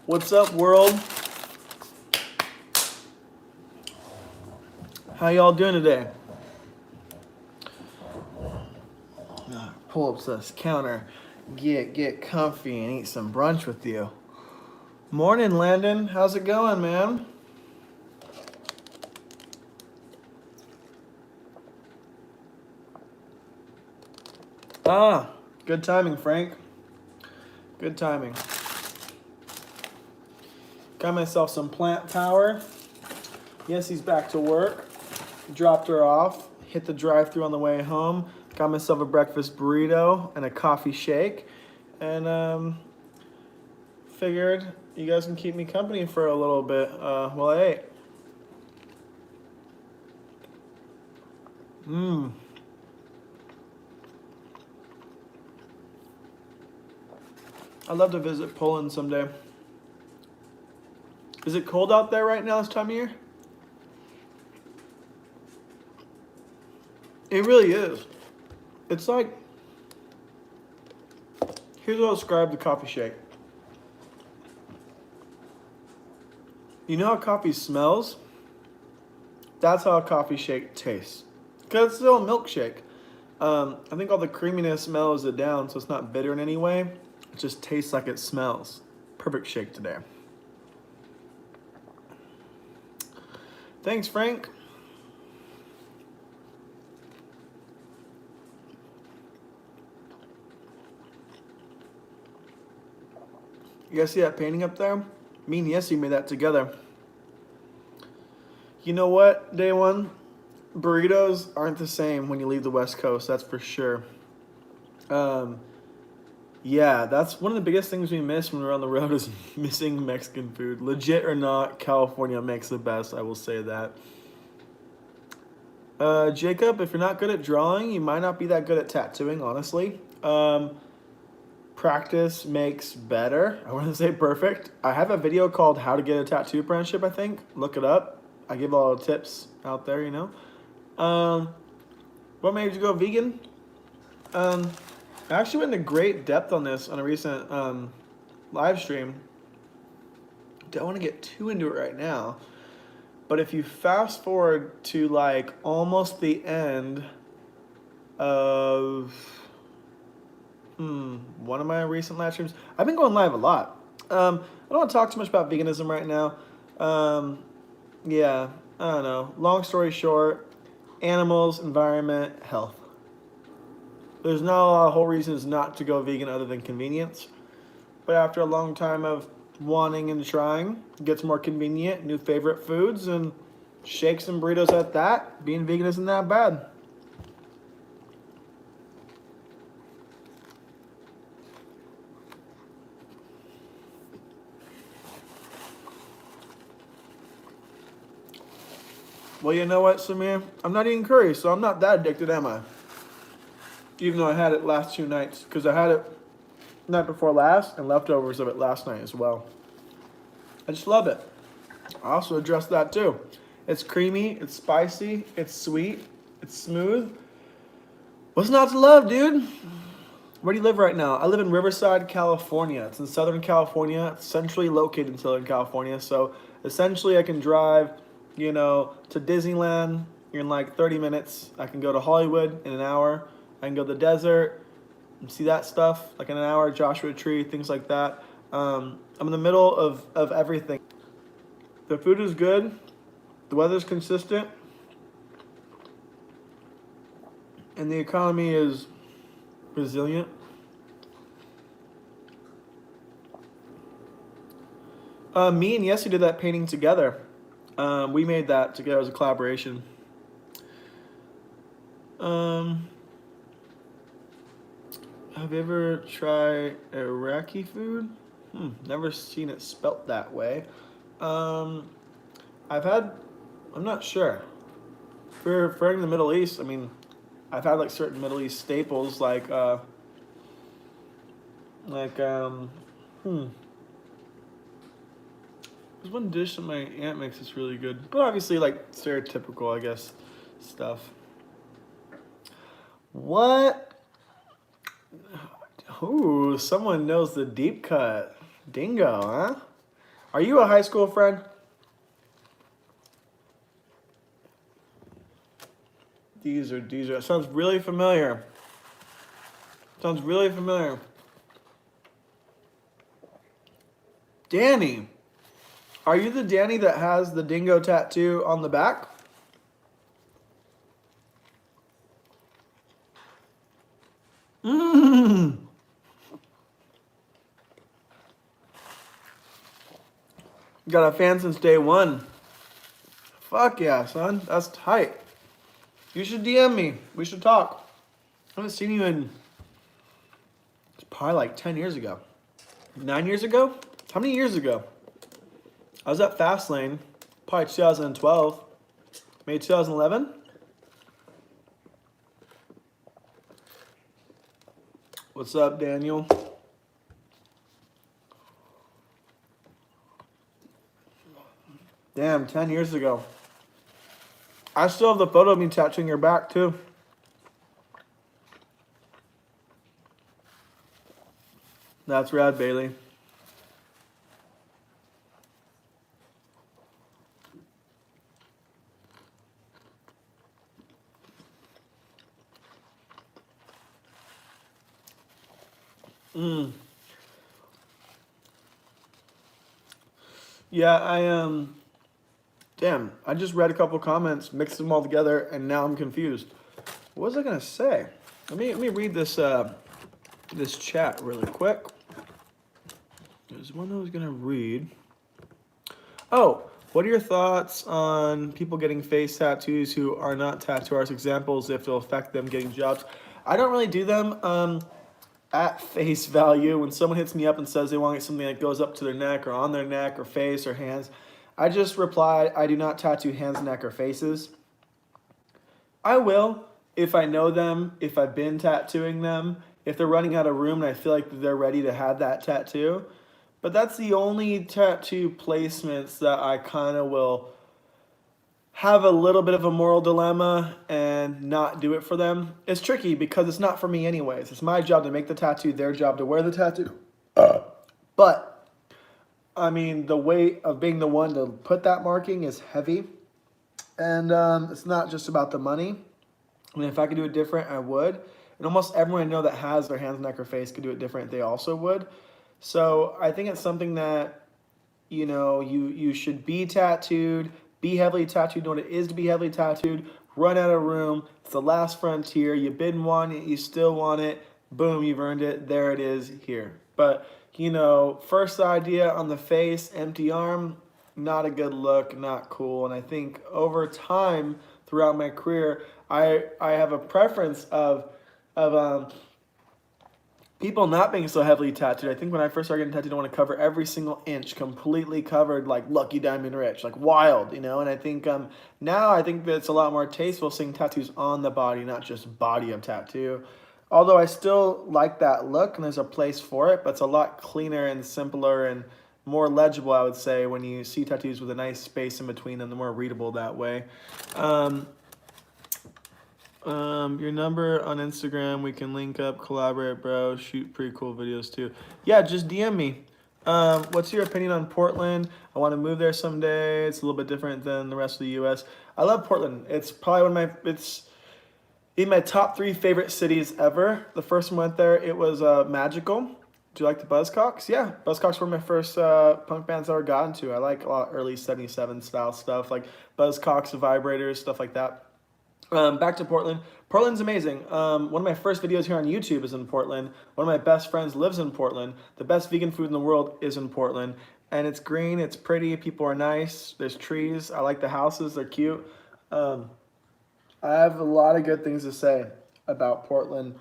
What's up, world? How y'all doing today? Pull up to this counter, get comfy, and eat some brunch with you. Morning, Landon. How's it going, man? Ah, good timing, Frank. Good timing. Got myself some plant power. Yes, he's back to work. Dropped her off. Hit the drive-thru on the way home. Got myself a breakfast burrito and a coffee shake. And figured you guys can keep me company for a little bit while I ate. I'd love to visit Poland someday. Is it cold out there right now this time of year? It really is. It's like, here's what I'll describe the coffee shake. You know how coffee smells? That's how a coffee shake tastes. Because it's still a milkshake. I think all the creaminess mellows it down, so it's not bitter in any way. It just tastes like it smells. Perfect shake today. Thanks, Frank. You guys see that painting up there? Me and Yessie made that together. You know what, day one? Burritos aren't the same when you leave the West Coast, that's for sure. Yeah, that's one of the biggest things we miss when we're on the road is missing Mexican food. Legit or not, California makes the best, I will say that. Jacob, if you're not good at drawing, you might not be that good at tattooing, honestly. Practice makes better. I want to say perfect. I have a video called How to Get a Tattoo Apprenticeship, I think. Look it up. I give all the tips out there, you know. What made you go vegan? I actually went into great depth on this on a recent live stream. Don't want to get too into it right now. But if you fast forward to like almost the end of one of my recent live streams, I've been going live a lot. I don't want to talk too much about veganism right now. Yeah, I don't know. Long story short, animals, environment, health. There's not a lot of whole reasons not to go vegan other than convenience. But after a long time of wanting and trying, it gets more convenient, new favorite foods, and shakes and burritos at that. Being vegan isn't that bad. Well, you know what, Samir? I'm not eating curry, so I'm not that addicted, am I? Even though I had it last 2 nights, because I had it night before last and leftovers of it last night as well. I just love it. I also addressed that too. It's creamy, it's spicy, it's sweet, it's smooth. What's not to love, dude? Where do you live right now? I live in Riverside, California. It's in Southern California. It's centrally located in Southern California. So essentially I can drive, to Disneyland in like 30 minutes. I can go to Hollywood in an hour. I can go to the desert and see that stuff, like in an hour, Joshua Tree, things like that. I'm in the middle of everything. The food is good. The weather's consistent. And the economy is resilient. Me and Yessie did that painting together. We made that together as a collaboration. Have you ever tried Iraqi food? Never seen it spelt that way. I'm not sure. For in the Middle East, I mean, I've had like certain Middle East staples there's one dish that my aunt makes that's really good. But obviously like stereotypical, I guess, stuff. What? Ooh, someone knows the deep cut. Dingo, huh? Are you a high school friend? These are, sounds really familiar. Sounds really familiar. Danny. Are you the Danny that has the dingo tattoo on the back? Mmm. Got a fan since day one. Fuck yeah, son. That's tight. You should DM me. We should talk. I haven't seen you in, it's probably like 10 years ago. 9 years ago? How many years ago? I was at Fastlane, probably 2012, maybe 2011. What's up, Daniel? Damn, 10 years ago. I still have the photo of me tattooing your back, too. That's rad, Bailey. Yeah, damn, I just read a couple comments, mixed them all together, and now I'm confused. What was I gonna say? Let me read this this chat really quick. There's one I was gonna read. Oh, what are your thoughts on people getting face tattoos who are not tattoo artists? Examples if it'll affect them getting jobs. I don't really do them at face value. When someone hits me up and says they want to get something that goes up to their neck or on their neck or face or hands, I just reply, I do not tattoo hands, neck, or faces. I will if I know them, if I've been tattooing them, if they're running out of room and I feel like they're ready to have that tattoo. But that's the only tattoo placements that I kind of will have a little bit of a moral dilemma and not do it for them. It's tricky because it's not for me anyways. It's my job to make the tattoo, their job to wear the tattoo. But, I mean, the weight of being the one to put that marking is heavy. And it's not just about the money. I mean, if I could do it different, I would. And almost everyone I know that has their hands, neck, or face could do it different. They also would. So I think it's something that, you know, you should be tattooed, be heavily tattooed, know what it is to be heavily tattooed, run out of room. It's the last frontier. You didn't want it, you still want it. Boom, you've earned it. There it is here. But, you know, first idea on the face, empty arm, not a good look, not cool. And I think over time, throughout my career, I have a preference of people not being so heavily tattooed. I think when I first started getting tattooed, I want to cover every single inch, completely covered, like Lucky Diamond Rich, like wild, you know. And I think now I think that it's a lot more tasteful seeing tattoos on the body, not just body of tattoo. Although I still like that look, and there's a place for it, but it's a lot cleaner and simpler and more legible, I would say, when you see tattoos with a nice space in between them. They're more readable that way. Your number on Instagram, we can link up, collaborate, bro, shoot pretty cool videos too. Yeah, just DM me. What's your opinion on Portland? I want to move there someday. It's a little bit different than the rest of the U.S. I love Portland. It's probably it's in my top 3 favorite cities ever. The first one went there, it was magical. Do you like the Buzzcocks? Yeah, Buzzcocks were my first punk bands I ever got into. I like a lot of early 77 style stuff, like Buzzcocks, Vibrators, stuff like that. Back to Portland. Portland's amazing. One of my first videos here on YouTube is in Portland. One of my best friends lives in Portland. The best vegan food in the world is in Portland. And it's green, it's pretty, people are nice, there's trees. I like the houses, they're cute. I have a lot of good things to say about Portland,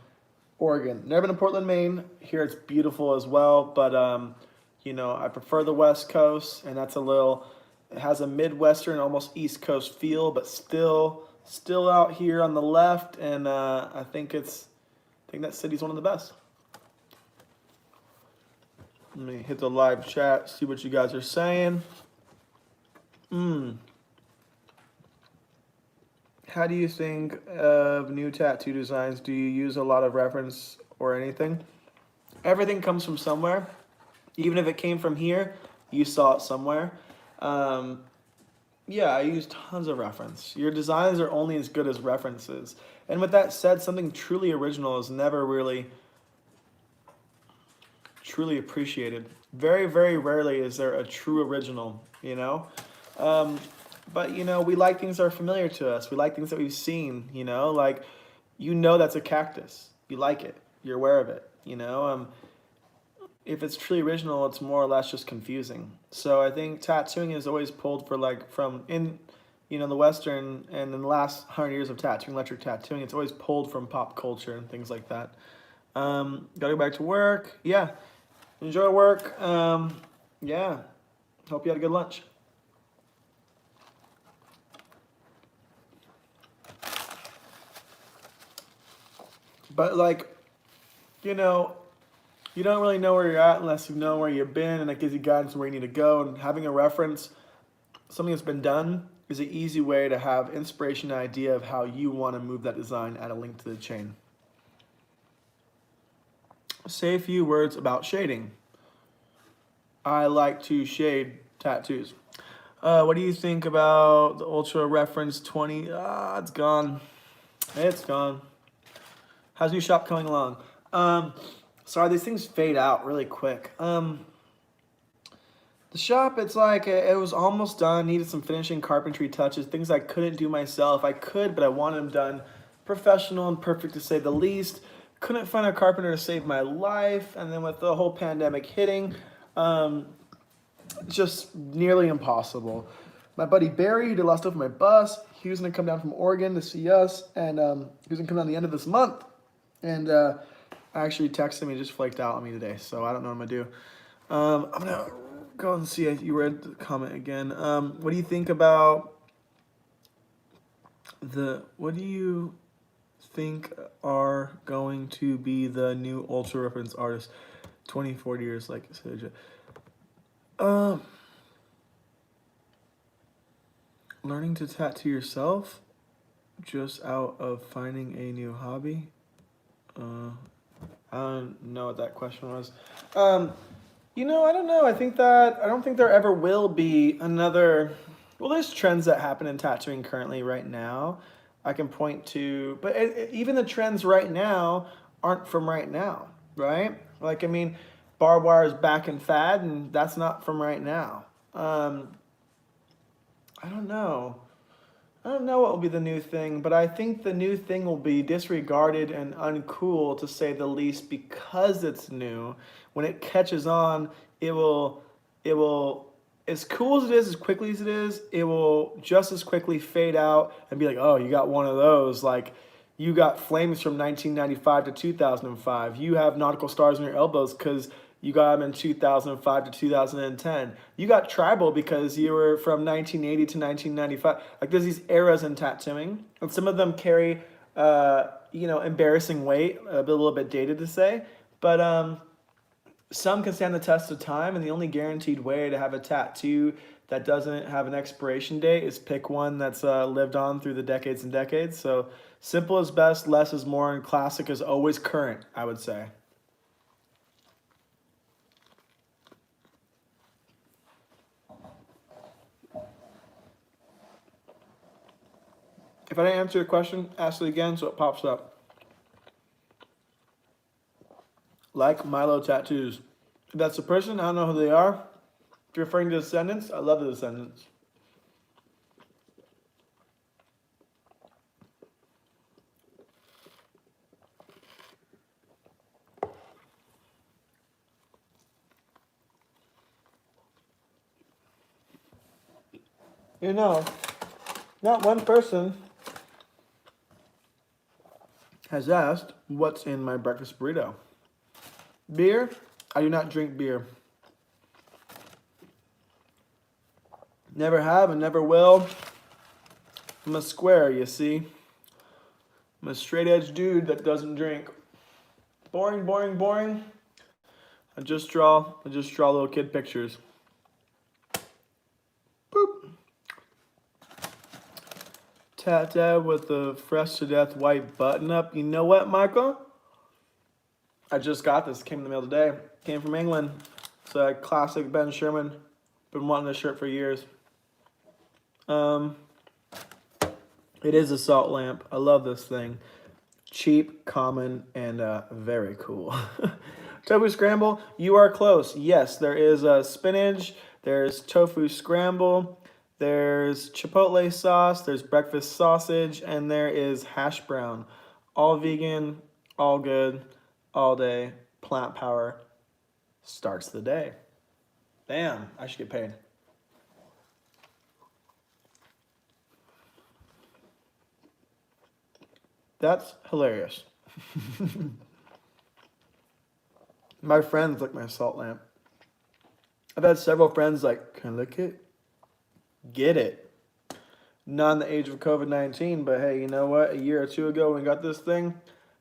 Oregon. Never been to Portland, Maine. Here it's beautiful as well, but you know, I prefer the West Coast, and that's it has a Midwestern, almost East Coast feel, but still out here on the left, and I think that city's one of the best. Let me hit the live chat, see what you guys are saying. How do you think of new tattoo designs? Do you use a lot of reference or anything? Everything comes from somewhere. Even if it came from here, You saw it somewhere. Yeah, I use tons of reference. Your designs are only as good as references. And with that said, something truly original is never really truly appreciated. Very, very rarely is there a true original, you know? Um, but, you know, we like things that are familiar to us. We like things that we've seen, you know? Like, you know that's a cactus. You like it. You're aware of it, you know? If it's truly original, it's more or less just confusing. So I think tattooing is always pulled for like from in, you know, the Western and in the last 100 years of tattooing, electric tattooing, it's always pulled from pop culture and things like that. Gotta go back to work. Yeah, enjoy work. Yeah, hope you had a good lunch. But like, you know, you don't really know where you're at unless you know where you've been, and that gives you guidance where you need to go. And having a reference, something that's been done, is an easy way to have inspiration and idea of how you want to move that design. Add a link to the chain. Say a few words about shading. I like to shade tattoos. What do you think about the Ultra Reference 20? It's gone. It's gone. How's new shop coming along? Sorry, these things fade out really quick. The shop, it's like it was almost done. Needed some finishing carpentry touches, things I couldn't do myself. I could, but I wanted them done professional and perfect to say the least. Couldn't find a carpenter to save my life, and then with the whole pandemic hitting, just nearly impossible. My buddy Barry, who did a lot of stuff on my bus, he was gonna come down from Oregon to see us, and he was gonna come down the end of this month. And I actually texted him, he just flaked out on me today, so I don't know what I'm gonna do. I'm gonna go and see if you read the comment again. What do you think about what do you think are going to be the new ultra reference artists 20, 40 years like learning to tattoo yourself just out of finding a new hobby? I don't know what that question was. You know, I don't know. I don't think there ever will be another. Well, there's trends that happen in tattooing currently right now. I can point to, but even the trends right now aren't from right now, right? Like, I mean, barbed wire is back in fad, and that's not from right now. I don't know. I don't know what will be the new thing, but I think the new thing will be disregarded and uncool, to say the least, because it's new. When it catches on, it will, as cool as it is, as quickly as it will just as quickly fade out and be like, oh, you got one of those. Like, you got flames from 1995 to 2005. You have nautical stars on your elbows because you got them in 2005 to 2010. You got tribal because you were from 1980 to 1995. Like, there's these eras in tattooing, and some of them carry, you know, embarrassing weight, a little bit dated to say, but some can stand the test of time, and the only guaranteed way to have a tattoo that doesn't have an expiration date is pick one that's lived on through the decades and decades. So simple is best, less is more, and classic is always current, I would say. If I didn't answer your question, ask it again so it pops up. Like Milo Tattoos. If that's the person, I don't know who they are. If you're referring to Descendants, I love the Descendants. You know, not one person has asked what's in my breakfast burrito. Beer? I do not drink beer. Never have and never will. I'm a square, you see. I'm a straight edge dude that doesn't drink. Boring, boring, boring. I just draw little kid pictures. Boop. Tat with the fresh to death white button up. You know what, Michael? I just got this. Came in the mail today. Came from England. It's a classic Ben Sherman Been wanting this shirt for years. It is a salt lamp. I love this thing. Cheap, common, and very cool. Tofu scramble, you are close. Yes, there is spinach, there's tofu scramble, there's chipotle sauce, there's breakfast sausage, and there is hash brown. All vegan, all good, all day. Plant power starts the day. Damn, I should get paid. That's hilarious. My friends like my salt lamp. I've had several friends like, can I lick it? Get it. Not in the age of COVID-19, but hey, you know what? A year or two ago when we got this thing,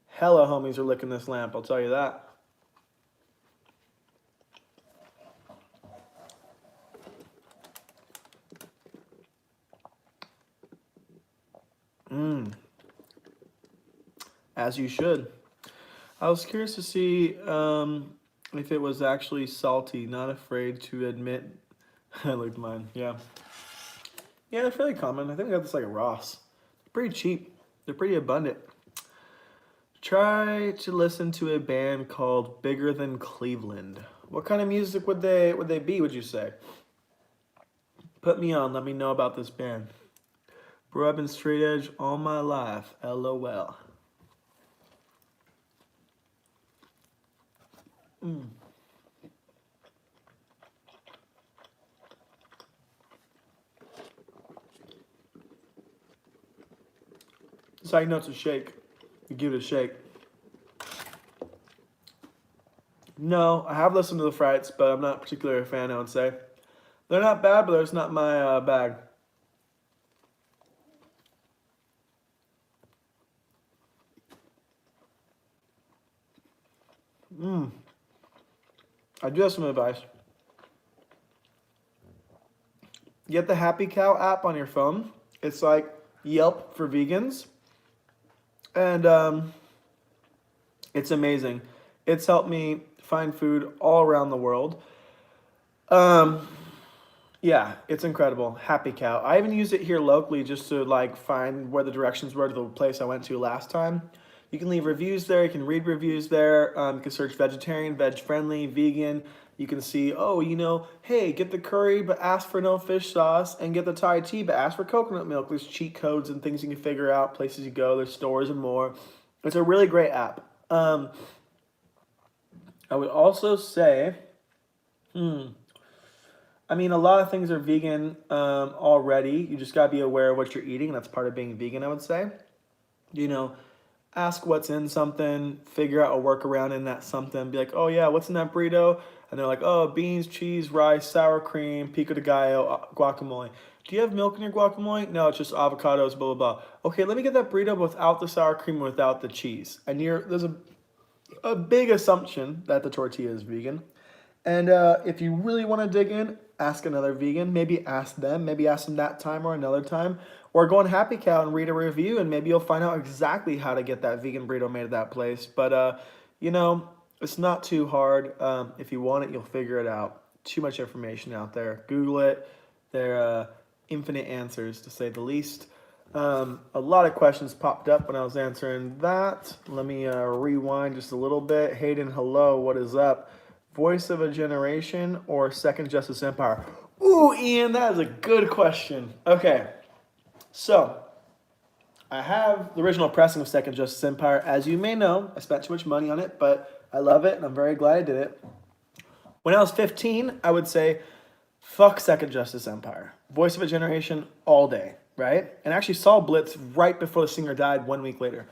hella homies are licking this lamp, I'll tell you that. As you should. I was curious to see if it was actually salty. Not afraid to admit. I licked mine. Yeah. Yeah, they're fairly common. I think I got this like a Ross. They're pretty cheap. They're pretty abundant. Try to listen to a band called Bigger Than Cleveland. What kind of music would they be, would you say? Put me on. Let me know about this band. Grew up in straight edge all my life. LOL. That's how you know it's a shake. You give it a shake. No, I have listened to the Frights, but I'm not particularly a fan, I would say. They're not bad, but it's not my bag. I do have some advice. Get the Happy Cow app on your phone. It's like Yelp for vegans. And it's amazing. It's helped me find food all around the world. Yeah, it's incredible. Happy Cow. I even used it here locally just to like find where the directions were to the place I went to last time. You can leave reviews there. You can read reviews there. You can search vegetarian, veg friendly, vegan. You can see, oh, you know, hey, get the curry but ask for no fish sauce, and get the Thai tea but ask for coconut milk. There's cheat codes and things you can figure out, places you go, there's stores and more. It's a really great app. I would also say, I mean, a lot of things are vegan already. You just gotta be aware of what you're eating. That's part of being vegan, I would say. You know, ask what's in something, figure out a workaround in that something. Be like, oh yeah, what's in that burrito? And they're like, oh, beans, cheese, rice, sour cream, pico de gallo, guacamole. Do you have milk in your guacamole? No, it's just avocados, blah, blah, blah. Okay, let me get that burrito without the sour cream and without the cheese. And there's a big assumption that the tortilla is vegan. And if you really want to dig in, ask another vegan. Maybe ask them. Maybe ask them that time or another time. Or go on Happy Cow and read a review, and maybe you'll find out exactly how to get that vegan burrito made at that place. But, you know, it's not too hard. If you want it, you'll figure it out. Too much information out there. Google it. There are infinite answers, to say the least. A lot of questions popped up when I was answering that. Let me rewind just a little bit. Hayden, hello. What is up? Voice of a Generation or Second Justice Empire? Ooh, Ian, that is a good question. Okay, so I have the original pressing of Second Justice Empire. As you may know, I spent too much money on it, but I love it, and I'm very glad I did it. When I was 15, I would say, fuck Second Justice Empire. Voice of a Generation all day, right? And I actually saw Blitz right before the singer died 1 week later.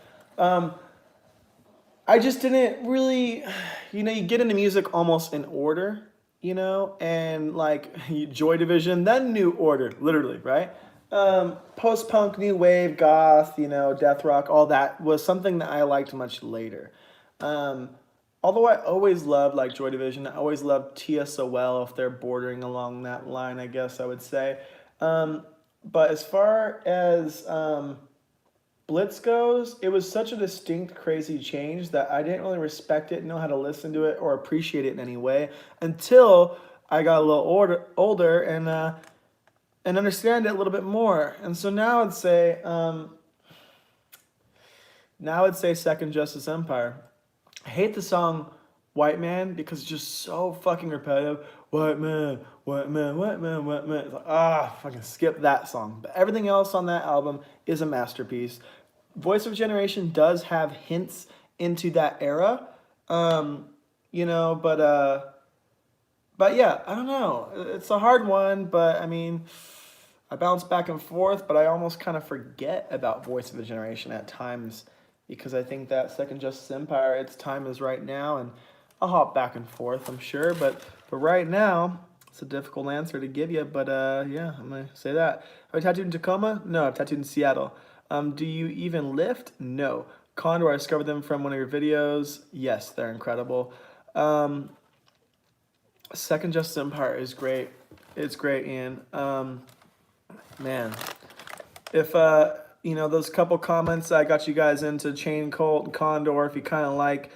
I just didn't really, you know, you get into music almost in order, you know, and like Joy Division, then New Order, literally, right? Post-punk, new wave, goth, you know, death rock, all that was something that I liked much later. Although I always loved like Joy Division, I always loved TSOL if they're bordering along that line, I guess I would say. But as far as Blitz goes, it was such a distinct, crazy change that I didn't really respect it, know how to listen to it, or appreciate it in any way until I got a little older and understand it a little bit more. And so now I'd say Second Justice Empire. I hate the song White Man because it's just so fucking repetitive. White man, white man, white man, white man. It's like, fucking skip that song. But everything else on that album is a masterpiece. Voice of a Generation does have hints into that era. Um, you know, but yeah, I don't know. It's a hard one, but I mean, I bounce back and forth, but I almost kind of forget about Voice of a Generation at times because I think that Second Justice Empire, its time is right now, and I'll hop back and forth, I'm sure, but right now, it's a difficult answer to give you, but yeah, I'm gonna say that. Have I tattooed in Tacoma? No, I've tattooed in Seattle. Do you even lift? No. Condor, I discovered them from one of your videos. Yes, they're incredible. Second Justice Empire is great. It's great, Ian. Man, if those couple comments I got you guys into Chain Colt and Condor, if you kind of like,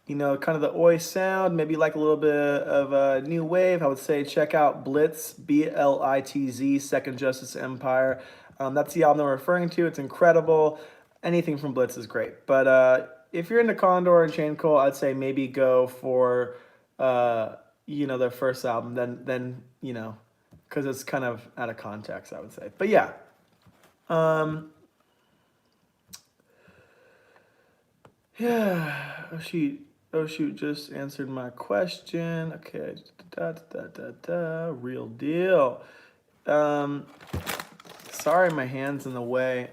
kind of the oi sound, maybe like a little bit of a new wave, I would say check out Blitz, Blitz, Second Justice Empire. That's the album I'm referring to. It's incredible. Anything from Blitz is great. But if you're into Condor and Chain Colt, I'd say maybe go for their first album. Then because it's kind of out of context, I would say. But yeah. Yeah. Oh shoot, just answered my question. Okay. Real deal. Sorry, my hand's in the way.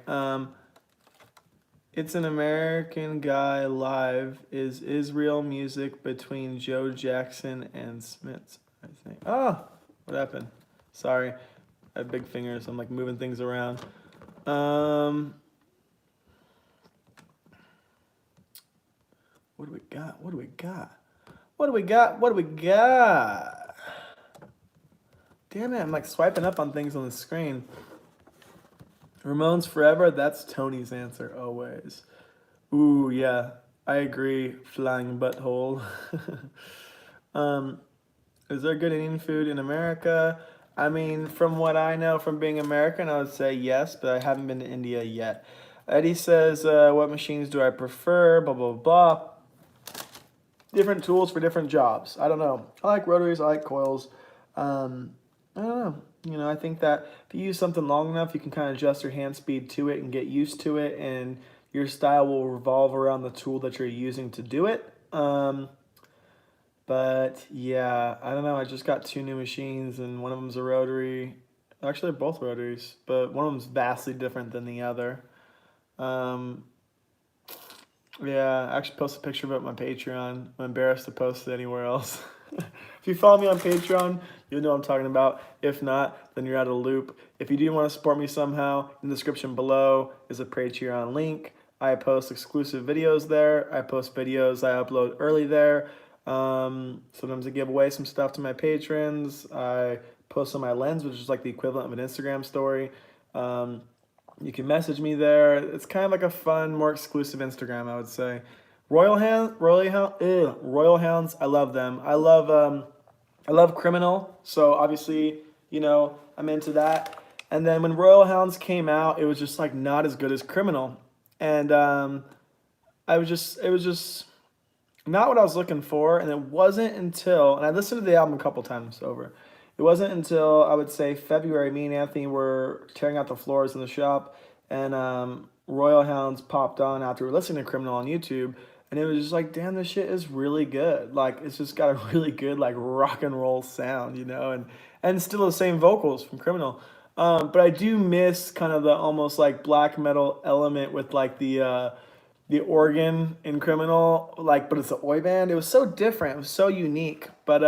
It's an American Guy Live is Israel music between Joe Jackson and Smiths, I think. Oh, what happened? Sorry. I have big fingers. I'm like moving things around. What do we got? What do we got? What do we got? What do we got? Damn it, I'm like swiping up on things on the screen. Ramones Forever, that's Tony's answer always. Ooh, yeah, I agree. Flying butthole. Is there good Indian food in America? I mean, from what I know from being American, I would say yes, but I haven't been to India yet. Eddie says, what machines do I prefer? Blah, blah, blah. Different tools for different jobs. I don't know. I like rotaries. I like coils. I don't know. I think that if you use something long enough, you can kind of adjust your hand speed to it and get used to it, and your style will revolve around the tool that you're using to do it. But yeah, I don't know. I just got 2 new machines, and one of them's a rotary. Actually, they're both rotaries, but one of them's vastly different than the other. Yeah, I actually posted a picture of it on my Patreon. I'm embarrassed to post it anywhere else. If you follow me on Patreon, you'll know what I'm talking about. If not, then you're out of the loop. If you do want to support me somehow, in the description below is a Patreon link. I post exclusive videos there. I post videos I upload early there. Sometimes I give away some stuff to my patrons. I post on my Lens, which is like the equivalent of an Instagram story. You can message me there. It's kind of like a fun, more exclusive Instagram, I would say. Royal Hounds. I love them. I love Criminal. So obviously, I'm into that. And then when Royal Hounds came out, it was just like not as good as Criminal, and it was just not what I was looking for. And it wasn't until, and I listened to the album a couple times over. It wasn't until I would say February, me and Anthony were tearing out the floors in the shop, and Royal Hounds popped on after we were listening to Criminal on YouTube, and it was just like, damn, this shit is really good. Like, it's just got a really good like rock and roll sound, and still the same vocals from Criminal. But I do miss kind of the almost like black metal element with like the organ in Criminal, like, but it's an oi band. It was so different. It was so unique. But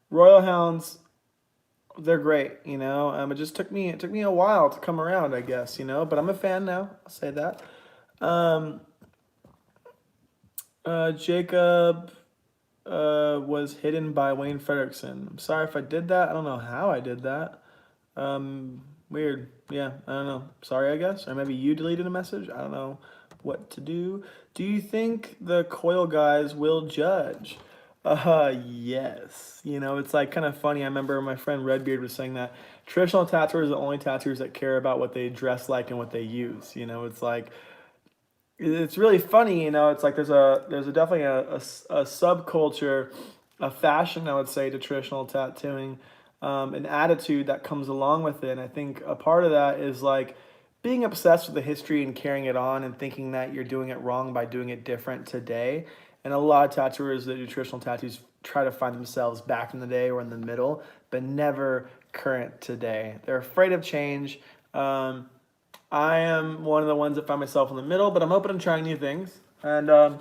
Royal Hounds, they're great, it just took me a while to come around, I guess, but I'm a fan now. I'll say that. Jacob was hidden by Wayne Fredrickson. I'm sorry if I did that. I don't know how I did that. Weird. Yeah, I don't know. Sorry, I guess. Or maybe you deleted a message. I don't know what to do. Do you think the coil guys will judge? Yes. You know, it's like kind of funny. I remember my friend Redbeard was saying that traditional tattooers are the only tattooers that care about what they dress like and what they use. You know, it's like it's really funny. You know, it's like there's definitely a subculture, a fashion I would say to traditional tattooing, an attitude that comes along with it. And I think a part of that is like being obsessed with the history and carrying it on and thinking that you're doing it wrong by doing it different today. And a lot of tattooers that do traditional tattoos try to find themselves back in the day or in the middle, but never current today. They're afraid of change. I am one of the ones that find myself in the middle, but I'm open to trying new things. And,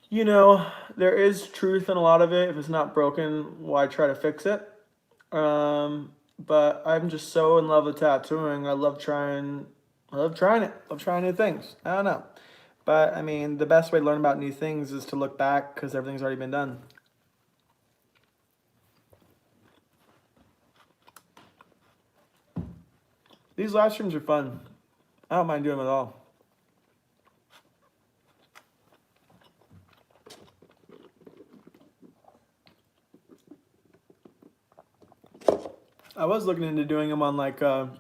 you know, there is truth in a lot of it. If it's not broken, why try to fix it? But I'm just so in love with tattooing. I love trying it. I love trying new things. I don't know. But I mean, the best way to learn about new things is to look back because everything's already been done. These live streams are fun. I don't mind doing them at all. I was looking into doing them on like, thinking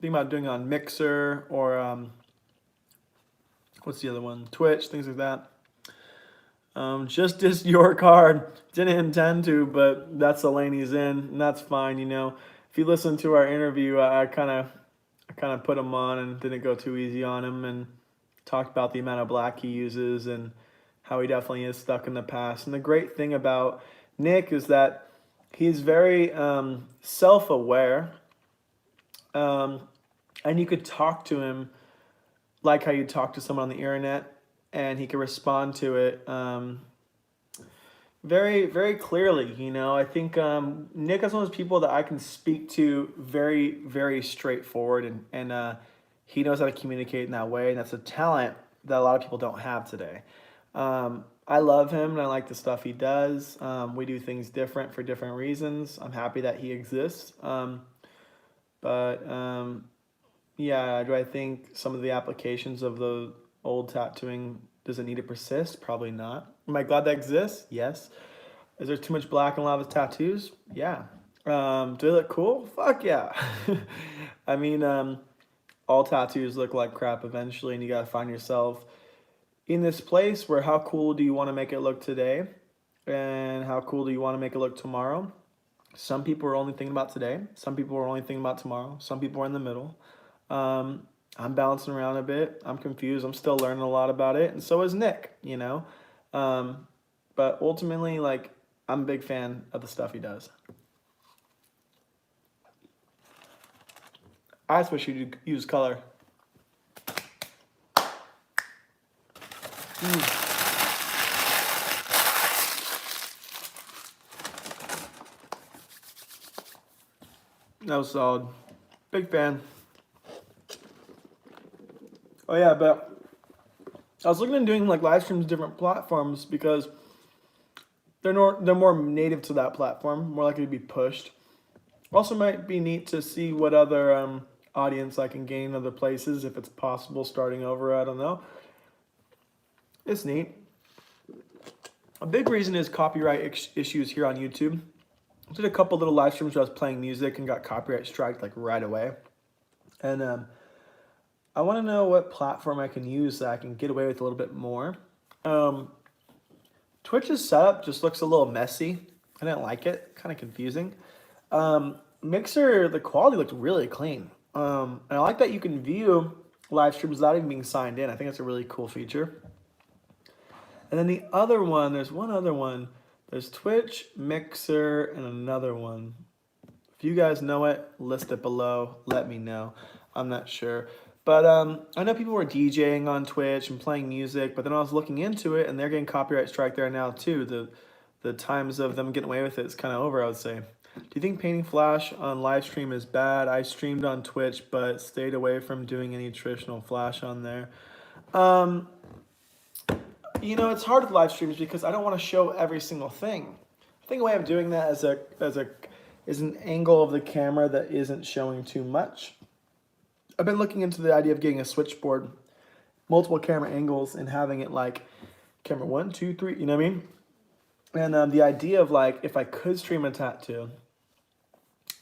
about doing it on Mixer or what's the other one? Twitch, things like that. Just as your card. Didn't intend to, but that's the lane he's in, and that's fine. You know, if you listen to our interview, I kind of put him on and didn't go too easy on him, and talked about the amount of black he uses and how he definitely is stuck in the past. And the great thing about Nick is that he's very self-aware, um, and you could talk to him like how you talk to someone on the internet, and he can respond to it very, very clearly. You know, I think Nick is one of those people that I can speak to very, very straightforward, and he knows how to communicate in that way, and that's a talent that a lot of people don't have today. I love him, and I like the stuff he does. We do things different for different reasons. I'm happy that he exists. But yeah, do I think some of the applications of the old tattooing does it need to persist? Probably not. Am I glad that exists? Yes. Is there too much black in a lot of his tattoos? Yeah. Do they look cool? Fuck yeah. I mean, all tattoos look like crap eventually, and you gotta find yourself in this place where how cool do you want to make it look today, and how cool do you want to make it look tomorrow? Some people are only thinking about today. Some people are only thinking about tomorrow. Some people are in the middle. I'm bouncing around a bit. I'm confused. I'm still learning a lot about it, and so is Nick. You know, but ultimately, like, I'm a big fan of the stuff he does. I just wish you'd use color. That was solid. Big fan. Oh yeah, but I was looking at doing like live streams, different platforms because they're more native to that platform, more likely to be pushed. Also, might be neat to see what other audience I can gain other places if it's possible. Starting over, I don't know. It's neat. A big reason is copyright issues here on YouTube. I did a couple little live streams where I was playing music and got copyright striked like right away, and I want to know what platform I can use that I can get away with a little bit more. Um, Twitch's setup just looks a little messy. I didn't like it. Kind of confusing. Mixer, the quality looked really clean. And I like that you can view live streams without even being signed in. I think that's a really cool feature. And then the other one, there's one other one. There's Twitch, Mixer, and another one. If you guys know it, list it below. Let me know. I'm not sure. But I know people were DJing on Twitch and playing music, but then I was looking into it, and they're getting copyright strike there now too. The times of them getting away with it is kind of over, I would say. Do you think painting flash on live stream is bad? I streamed on Twitch, but stayed away from doing any traditional flash on there. You know, it's hard with live streams because I don't want to show every single thing. I think a way of doing that is an angle of the camera that isn't showing too much. I've been looking into the idea of getting a switchboard, multiple camera angles, and having it like camera 1, 2, 3. You know what I mean? And the idea of like, if I could stream a tattoo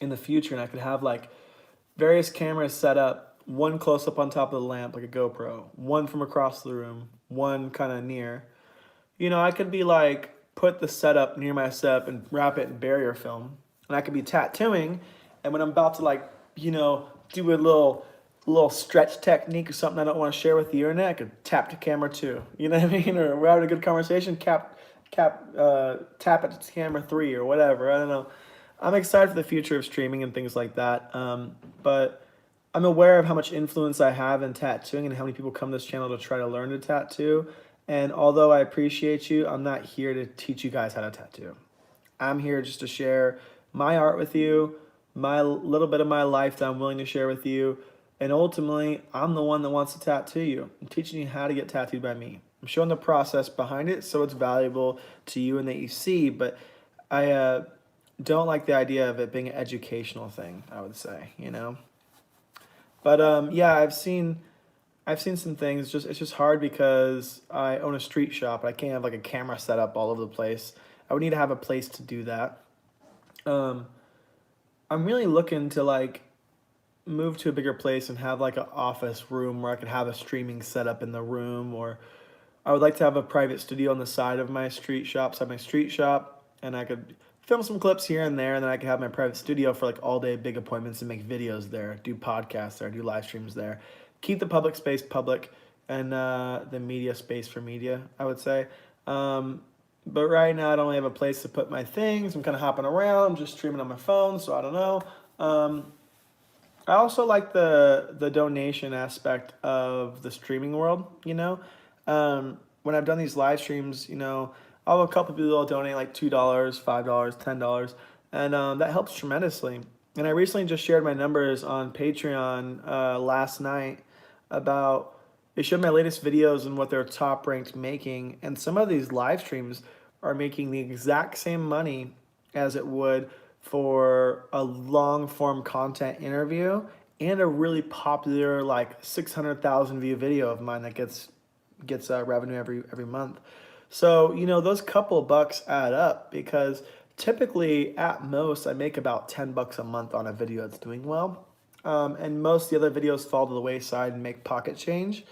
in the future and I could have like various cameras set up, one close up on top of the lamp, like a GoPro, one from across the room, one kind of near. I could be like, put the setup near my setup and wrap it in barrier film. And I could be tattooing. And when I'm about to like, do a little stretch technique or something I don't want to share with the internet, I could tap the camera too. You know what I mean? Or we're having a good conversation, tap it to camera 3 or whatever. I don't know. I'm excited for the future of streaming and things like that. But I'm aware of how much influence I have in tattooing and how many people come to this channel to try to learn to tattoo. And although I appreciate you, I'm not here to teach you guys how to tattoo. I'm here just to share my art with you, my little bit of my life that I'm willing to share with you. And ultimately, I'm the one that wants to tattoo you. I'm teaching you how to get tattooed by me. I'm showing the process behind it so it's valuable to you and that you see. But I don't like the idea of it being an educational thing, I would say, But yeah, I've seen some things. It's just hard because I own a street shop. I can't have like a camera set up all over the place. I would need to have a place to do that. I'm really looking to like move to a bigger place and have like an office room where I could have a streaming setup in the room, or I would like to have a private studio on the side of my street shop, and I could film some clips here and there, and then I could have my private studio for like all day big appointments and make videos there, do podcasts there, do live streams there. Keep the public space public and the media space for media, I would say. But right now I don't really have a place to put my things. I'm kind of hopping around, just streaming on my phone, so I don't know. I also like the donation aspect of the streaming world, When I've done these live streams, I'll have a couple people will donate like $2, $5, $10, and that helps tremendously. And I recently just shared my numbers on Patreon last night about, they showed my latest videos and what they're top ranked making, and some of these live streams are making the exact same money as it would for a long form content interview and a really popular like 600,000 view video of mine that gets revenue every month. So those couple bucks add up, because typically at most I make about $10 a month on a video that's doing well, and most of the other videos fall to the wayside and make pocket change.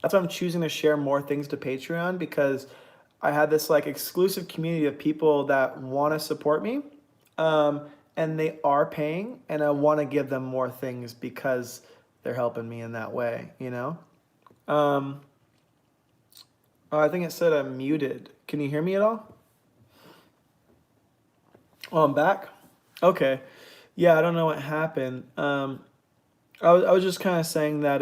That's why I'm choosing to share more things to Patreon, because I have this like exclusive community of people that want to support me, and they are paying, and I want to give them more things because they're helping me in that way, Oh, I think it said I'm muted. Can you hear me at all? Oh, I'm back? Okay. Yeah, I don't know what happened. I was just kind of saying that,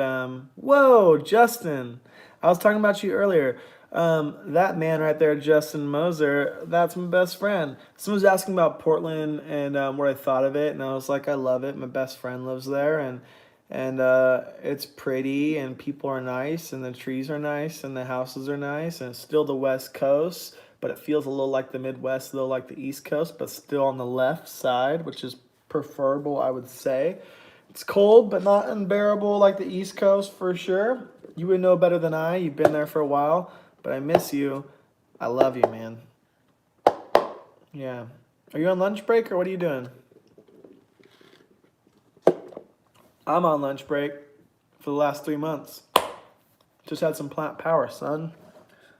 whoa, Justin, I was talking about you earlier. That man right there, Justin Moser, that's my best friend. Someone was asking about Portland and what I thought of it, and I was like, I love it. My best friend lives there, and it's pretty, and people are nice, and the trees are nice, and the houses are nice, and it's still the West Coast, but it feels a little like the Midwest, a little like the East Coast, but still on the left side, which is preferable, I would say. It's cold, but not unbearable like the East Coast for sure. You would know better than I. You've been there for a while, but I miss you. I love you, man. Yeah. Are you on lunch break or what are you doing? I'm on lunch break for the last 3 months. Just had some plant power, son.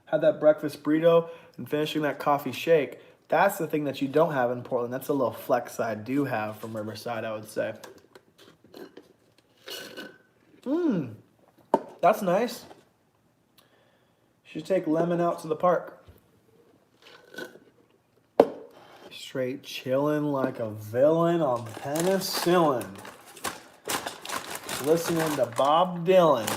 Had that breakfast burrito and finishing that coffee shake. That's the thing that you don't have in Portland. That's a little flex I do have from Riverside, I would say. That's nice. Should take lemon out to the park. Straight chilling like a villain on penicillin. Listening to Bob Dylan.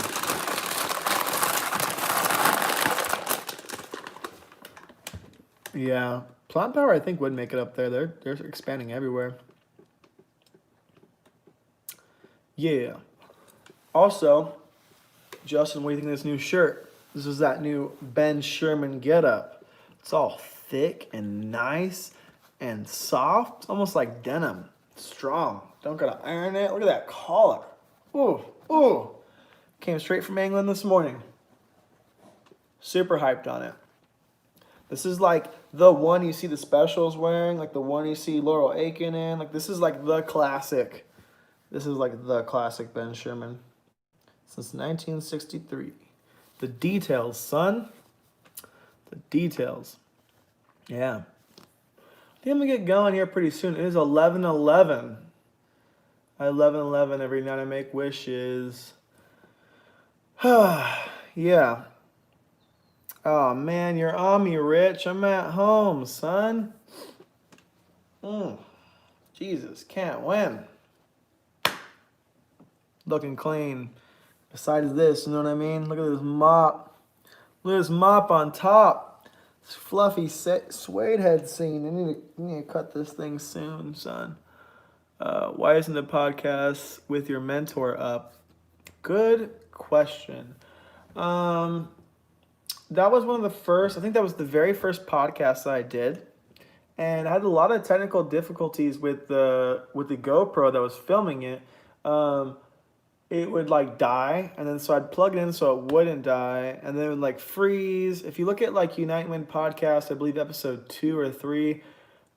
Yeah, Plant Power I think would make it up there. They're expanding everywhere. Yeah. Also, Justin, what do you think of this new shirt? This is that new Ben Sherman getup. It's all thick and nice, and soft, almost like denim. Strong. Don't gotta iron it. Look at that collar. Ooh, ooh. Came straight from England this morning. Super hyped on it. This is like the one you see the specials wearing, like the one you see Laurel Aiken in. Like this is like the classic. This is like the classic Ben Sherman. Since 1963. The details, son. The details. Yeah. I think I'm gonna get going here pretty soon. It is 11:11. 11:11 every night I make wishes. Yeah. Oh man, you're on me, Rich. I'm at home, son. Jesus, can't win. Looking clean. Besides this, you know what I mean? Look at this mop. Look at this mop on top. This fluffy suede head scene. I need to cut this thing soon, son. Why isn't the podcast with your mentor up? Good question. That was one of the first, I think that was the very first podcast that I did. And I had a lot of technical difficulties with the GoPro that was filming it. It would like die, and then so I'd plug it in so it wouldn't die, and then it would like freeze. If you look at like Unite Win podcast, I believe episode 2 or 3,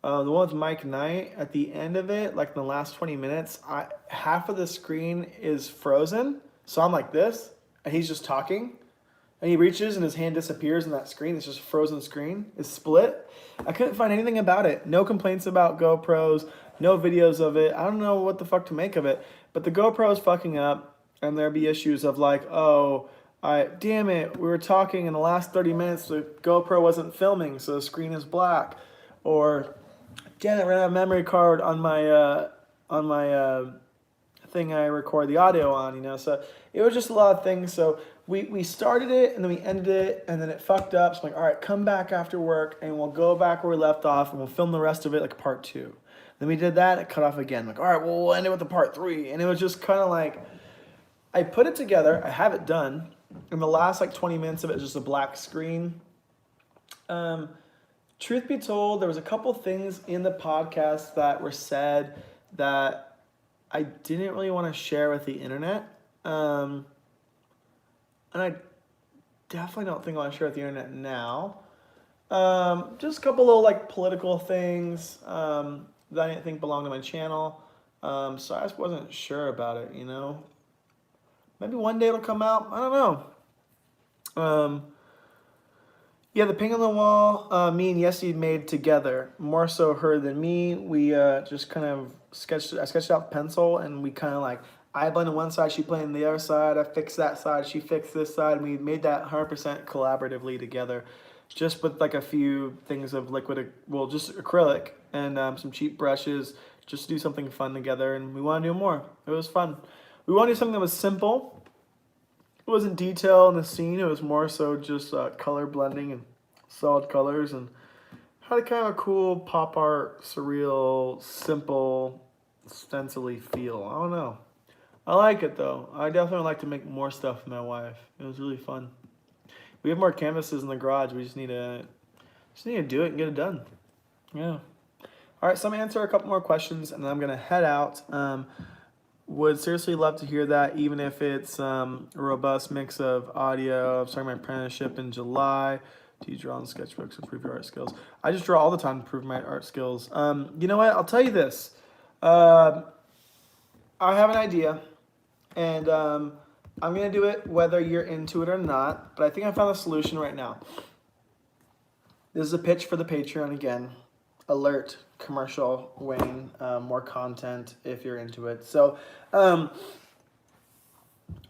the one with Mike Knight, at the end of it, like in the last 20 minutes, half of the screen is frozen. So I'm like this, and he's just talking. And he reaches and his hand disappears in that screen. It's just a frozen screen. It's split. I couldn't find anything about it. No complaints about GoPros. No videos of it. I don't know what the fuck to make of it. But the GoPro is fucking up. And there'd be issues of like, oh, damn it. We were talking in the last 30 minutes. The GoPro wasn't filming. So the screen is black. Or, damn it, ran out of memory card on my thing I record the audio on, you know. So it was just a lot of things. So we started it and then we ended it and then it fucked up. So I'm like, all right, come back after work and we'll go back where we left off and we'll film the rest of it like part 2. Then we did that, it cut off again. Like, all right, well, we'll end it with the part 3. And it was just kind of like, I put it together, I have it done. And the last like 20 minutes of it is just a black screen. Truth be told, there was a couple things in the podcast that were said that I didn't really want to share with the internet. And I definitely don't think I want to share with the internet now. Just a couple little like political things that I didn't think belonged to my channel. So I just wasn't sure about it, you know. Maybe one day it'll come out. I don't know. Yeah, the Ping on the Wall, me and Yessie made together. More so her than me. We just kind of I sketched out with pencil and we kind of like, I blended on one side, she blended on the other side. I fixed that side, she fixed this side. And we made that 100% collaboratively together. Just with like a few things of just acrylic and some cheap brushes. Just to do something fun together. And we want to do more. It was fun. We want to do something that was simple. It wasn't detail in the scene. It was more so just color blending and solid colors. And had a kind of a cool pop art, surreal, simple, stencily feel. I don't know. I like it though. I definitely like to make more stuff with my wife. It was really fun. We have more canvases in the garage. We just need to do it and get it done. Yeah. All right, so I'm gonna answer a couple more questions and then I'm gonna head out. Would seriously love to hear that, even if it's a robust mix of audio. I'm starting my apprenticeship in July. Do you draw on sketchbooks to improve your art skills? I just draw all the time to improve my art skills. You know what? I'll tell you this. I have an idea. And I'm going to do it whether you're into it or not. But I think I found a solution right now. This is a pitch for the Patreon again. Alert, commercial, Wayne, more content if you're into it. So on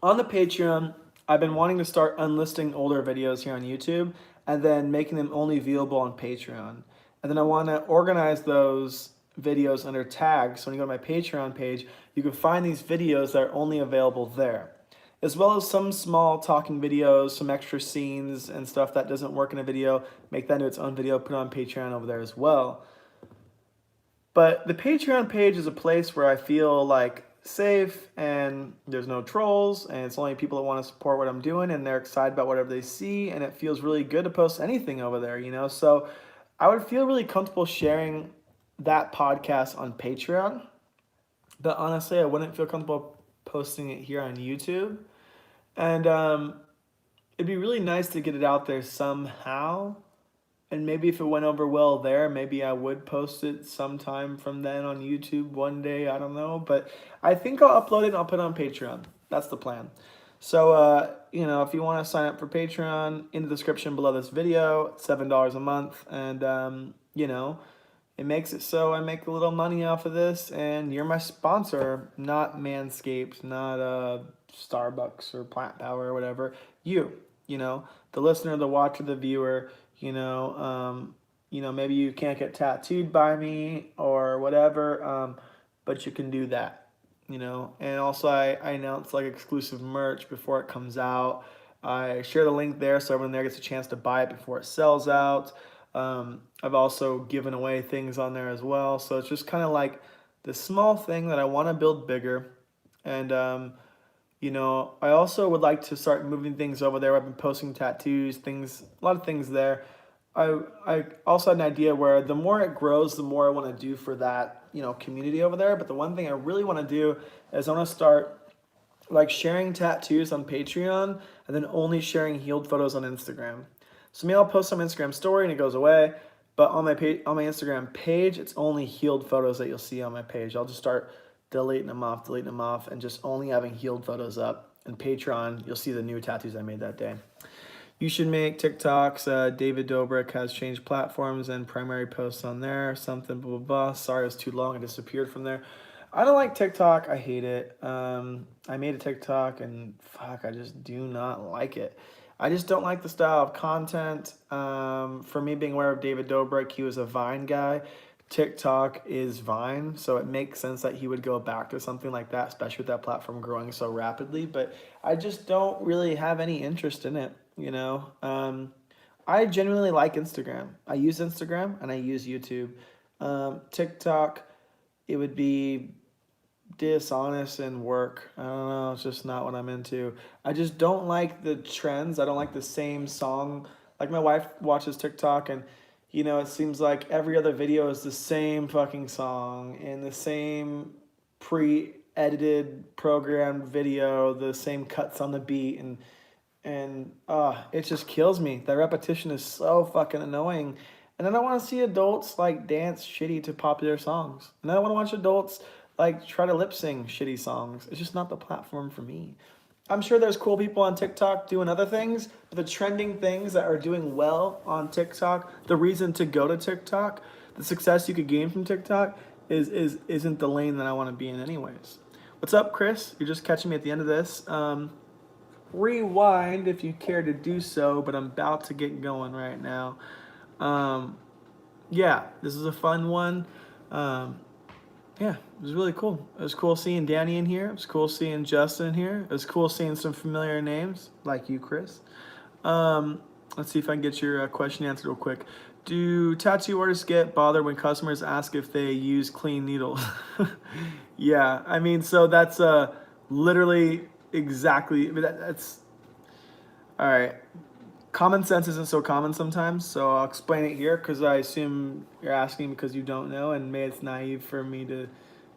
the Patreon, I've been wanting to start unlisting older videos here on YouTube and then making them only viewable on Patreon. And then I want to organize those videos under tags. So when you go to my Patreon page, you can find these videos that are only available there, as well as some small talking videos, some extra scenes and stuff that doesn't work in a video. Make that into its own video, put it on Patreon over there as well. But the Patreon page is a place where I feel like safe and there's no trolls and it's only people that want to support what I'm doing and they're excited about whatever they see, and it feels really good to post anything over there, you know. So I would feel really comfortable sharing that podcast on Patreon, but honestly, I wouldn't feel comfortable posting it here on YouTube. And it'd be really nice to get it out there somehow. And maybe if it went over well there, maybe I would post it sometime from then on YouTube one day. I don't know. But I think I'll upload it and I'll put it on Patreon. That's the plan. So, if you want to sign up for Patreon, in the description below this video, $7 a month. And, it makes it so I make a little money off of this. And you're my sponsor, not Manscaped, not Starbucks or Plant Power or whatever. The listener, the watcher, the viewer. Maybe you can't get tattooed by me or whatever, but you can do that, And also I announce like exclusive merch before it comes out. I share the link there so everyone there gets a chance to buy it before it sells out. I've also given away things on there as well. So it's just kind of like the small thing that I want to build bigger. And, I also would like to start moving things over there. I've been posting tattoos, a lot of things there. I also had an idea where the more it grows, the more I want to do for that, community over there. But the one thing I really want to do is I want to start like sharing tattoos on Patreon and then only sharing healed photos on Instagram. So maybe I'll post some Instagram story and it goes away. But on my Instagram page, it's only healed photos that you'll see on my page. I'll just start deleting them off, and just only having healed photos up. And Patreon, you'll see the new tattoos I made that day. You should make TikToks. David Dobrik has changed platforms and primary posts on there. Something, blah, blah, blah. Sorry, it was too long. I disappeared from there. I don't like TikTok. I hate it. I made a TikTok and I just do not like it. I just don't like the style of content. For me, being aware of David Dobrik, he was a Vine guy. TikTok is Vine, so it makes sense that he would go back to something like that, especially with that platform growing so rapidly. But I just don't really have any interest in it. I genuinely like Instagram. I use Instagram and I use YouTube. TikTok, it would be dishonest and work. I don't know. It's just not what I'm into. I just don't like the trends. I don't like the same song. Like my wife watches TikTok and, it seems like every other video is the same fucking song and the same pre-edited programmed video, the same cuts on the beat, and it just kills me. That repetition is so fucking annoying. And then I want to see adults like dance shitty to popular songs. And I want to watch adults like try to lip sing shitty songs. It's just not the platform for me. I'm sure there's cool people on TikTok doing other things, but the trending things that are doing well on TikTok, the reason to go to TikTok, the success you could gain from TikTok isn't the lane that I want to be in anyways. What's up, Chris? You're just catching me at the end of this. Rewind if you care to do so, but I'm about to get going right now. This is a fun one. It was really cool. It was cool seeing Danny in here. It was cool seeing Justin in here. It was cool seeing some familiar names like you, Chris. Let's see if I can get your question answered real quick. Do tattoo artists get bothered when customers ask if they use clean needles? Yeah, so that's literally exactly, that's, all right. Common sense isn't so common sometimes, so I'll explain it here because I assume you're asking because you don't know, and maybe it's naive for me to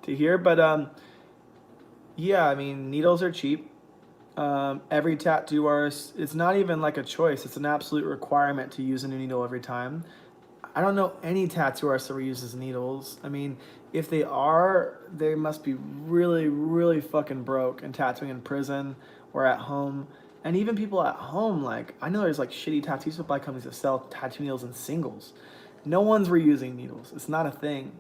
hear. But needles are cheap. Every tattoo artist, it's not even like a choice; it's an absolute requirement to use a new needle every time. I don't know any tattoo artist that reuses needles. If they are, they must be really, really fucking broke and tattooing in prison or at home. And even people at home, like, I know there's like shitty tattoo supply companies that sell tattoo needles in singles. No one's reusing needles. It's not a thing.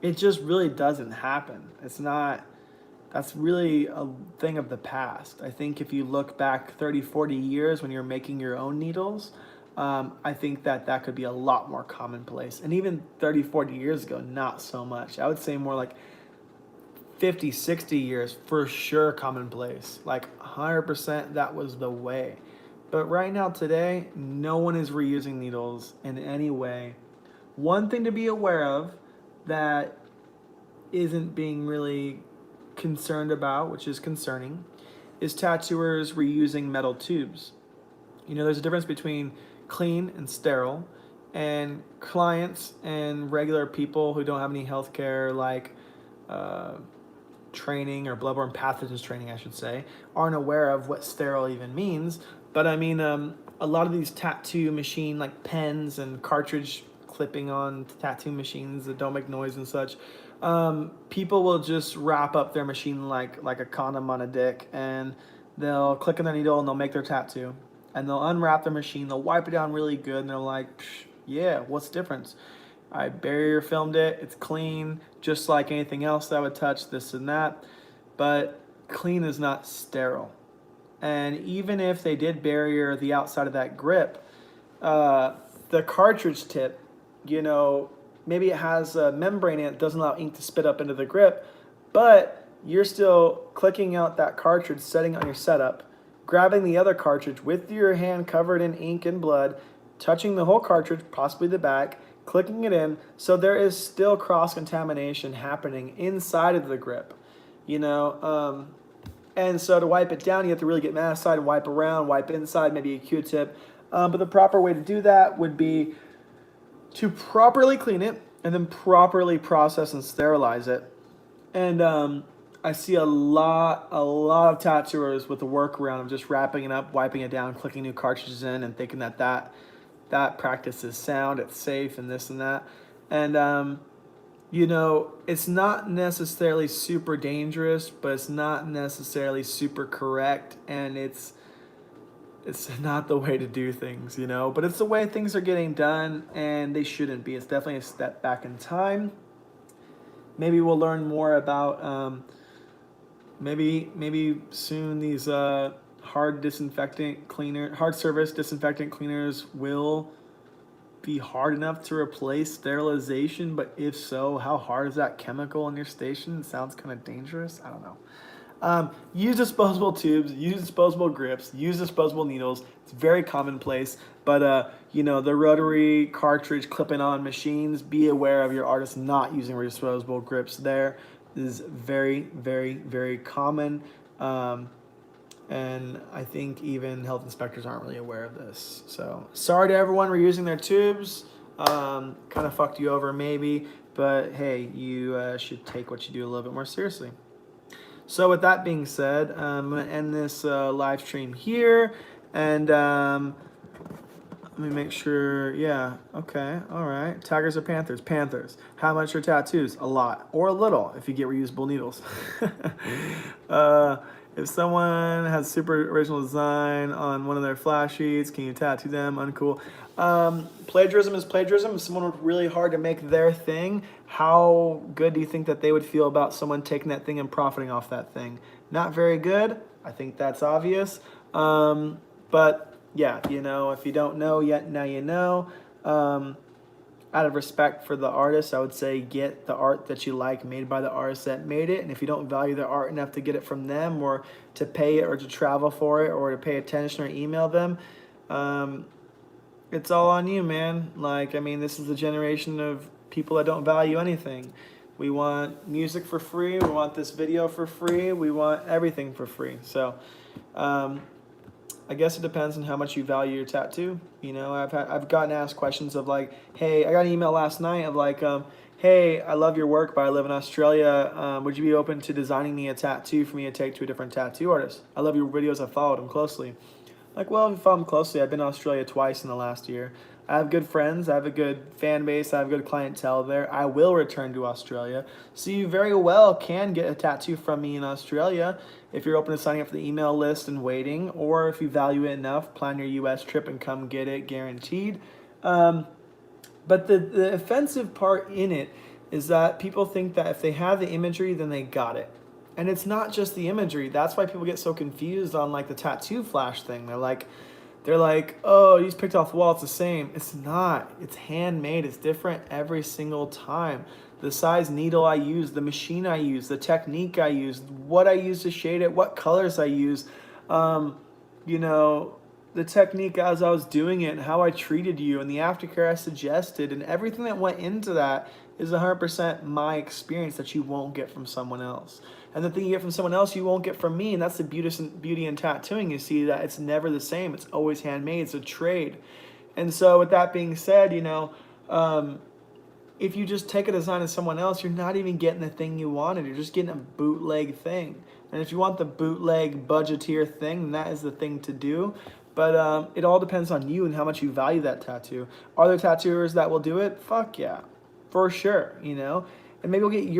It just really doesn't happen. That's really a thing of the past. I think if you look back 30, 40 years when you're making your own needles, I think that could be a lot more commonplace. And even 30, 40 years ago, not so much. I would say more like 50, 60 years, for sure commonplace. Like 100% that was the way. But right now, today, no one is reusing needles in any way. One thing to be aware of that isn't being really concerned about, which is concerning, is tattooers reusing metal tubes. There's a difference between clean and sterile. And clients and regular people who don't have any healthcare, like uh, training or bloodborne pathogens training, I should say, aren't aware of what sterile even means. But I mean, a lot of these tattoo machine, like pens and cartridge clipping on tattoo machines that don't make noise and such, people will just wrap up their machine like a condom on a dick, and they'll click on their needle and they'll make their tattoo. And they'll unwrap their machine, they'll wipe it down really good, and they're like, "Psh, yeah, what's the difference? I barrier filmed it, it's clean, just like anything else that I would touch, this and that." But clean is not sterile. And even if they did barrier the outside of that grip, the cartridge tip, you know, maybe it has a membrane in it that doesn't allow ink to spit up into the grip, but you're still clicking out that cartridge, setting on your setup, grabbing the other cartridge with your hand covered in ink and blood, touching the whole cartridge, possibly the back, clicking it in, so there is still cross-contamination happening inside of the grip, you know. And so to wipe it down, you have to really get mad side and wipe around, wipe inside, maybe a Q-tip. But the proper way to do that would be to properly clean it and then properly process and sterilize it. And I see a lot of tattooers with the workaround of just wrapping it up, wiping it down, clicking new cartridges in, and thinking that practice is sound, it's safe, and this and that. And you know, it's not necessarily super dangerous, but it's not necessarily super correct, and it's not the way to do things, you know. But it's the way things are getting done, and they shouldn't be. It's definitely a step back in time. Maybe we'll learn more about maybe soon these hard surface disinfectant cleaners will be hard enough to replace sterilization. But if so, how hard is that chemical in your station? It sounds kind of dangerous. I don't know. Use disposable tubes, use disposable grips, use disposable needles. It's very commonplace. But you know, the rotary cartridge clipping on machines, be aware of your artist not using disposable grips there. This is very, very, very common. And I think even health inspectors aren't really aware of this. So sorry to everyone reusing their tubes. Kind of fucked you over maybe, but hey, you should take what you do a little bit more seriously. So with that being said, I'm going to end this live stream here. And let me make sure. Yeah, okay, all right. Tigers or Panthers? Panthers. How much are tattoos? A lot. Or a little if you get reusable needles. If someone has super original design on one of their flash sheets, can you tattoo them? Uncool. Plagiarism is plagiarism. If someone worked really hard to make their thing, how good do you think that they would feel about someone taking that thing and profiting off that thing? Not very good. I think that's obvious. But yeah, you know, if you don't know yet, now you know. Out of respect for the artist, I would say get the art that you like made by the artist that made it. And if you don't value their art enough to get it from them, or to pay it, or to travel for it, or to pay attention, or email them, it's all on you, man. Like, I mean, this is the generation of people that don't value anything. We want music for free. We want this video for free. We want everything for free. So I guess it depends on how much you value your tattoo. You know, I've gotten asked questions of like, hey, I got an email last night of like, hey, I love your work, but I live in Australia. Would you be open to designing me a tattoo for me to take to a different tattoo artist? I love your videos. I followed them closely. Like, well, if you follow them closely, I've been to Australia twice in the last year. I have good friends. I have a good fan base. I have good clientele there. I will return to Australia. So you very well can get a tattoo from me in Australia if you're open to signing up for the email list and waiting, or if you value it enough, plan your U.S. trip and come get it guaranteed. But the offensive part in it is that people think that if they have the imagery, then they got it. And it's not just the imagery. That's why people get so confused on like the tattoo flash thing. They're like, oh, you just picked off the wall, it's the same. It's not. It's handmade. It's different every single time. The size needle I use, the machine I use, the technique I use, what I use to shade it, what colors I use, you know, the technique as I was doing it, and how I treated you, and the aftercare I suggested, and everything that went into that is 100% my experience that you won't get from someone else. And the thing you get from someone else, you won't get from me. And that's the beauty in tattooing. You see that it's never the same. It's always handmade. It's a trade. And so with that being said, if you just take a design of someone else, you're not even getting the thing you wanted. You're just getting a bootleg thing. And if you want the bootleg budgeteer thing, then that is the thing to do. But it all depends on you and how much you value that tattoo. Are there tattooers that will do it? Fuck yeah, for sure, And maybe you'll get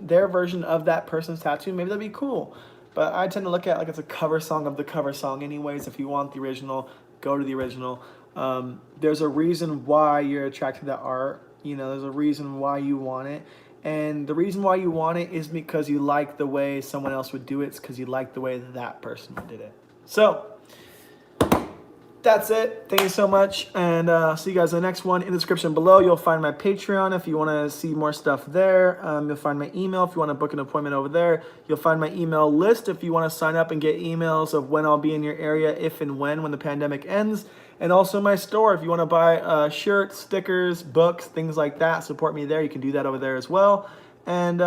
their version of that person's tattoo. Maybe that'd be cool. But I tend to look at it like it's a cover song of the cover song anyways. If you want the original, go to the original. There's a reason why you're attracted to that art. There's a reason why you want it. And the reason why you want it is because you like the way someone else would do it. It's because you like the way that person did it. So that's it. Thank you so much. And see you guys in the next one. In the description below, you'll find my Patreon if you want to see more stuff there. You'll find my email if you want to book an appointment over there. You'll find my email list if you want to sign up and get emails of when I'll be in your area, if and when the pandemic ends. And also my store if you want to buy shirts, stickers, books, things like that. Support me there. You can do that over there as well. And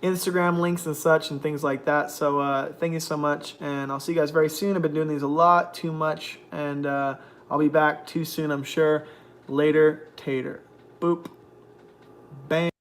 Instagram links and such and things like that. So thank you so much. And I'll see you guys very soon. I've been doing these a lot, too much. And I'll be back too soon, I'm sure. Later, tater. Boop. Bang.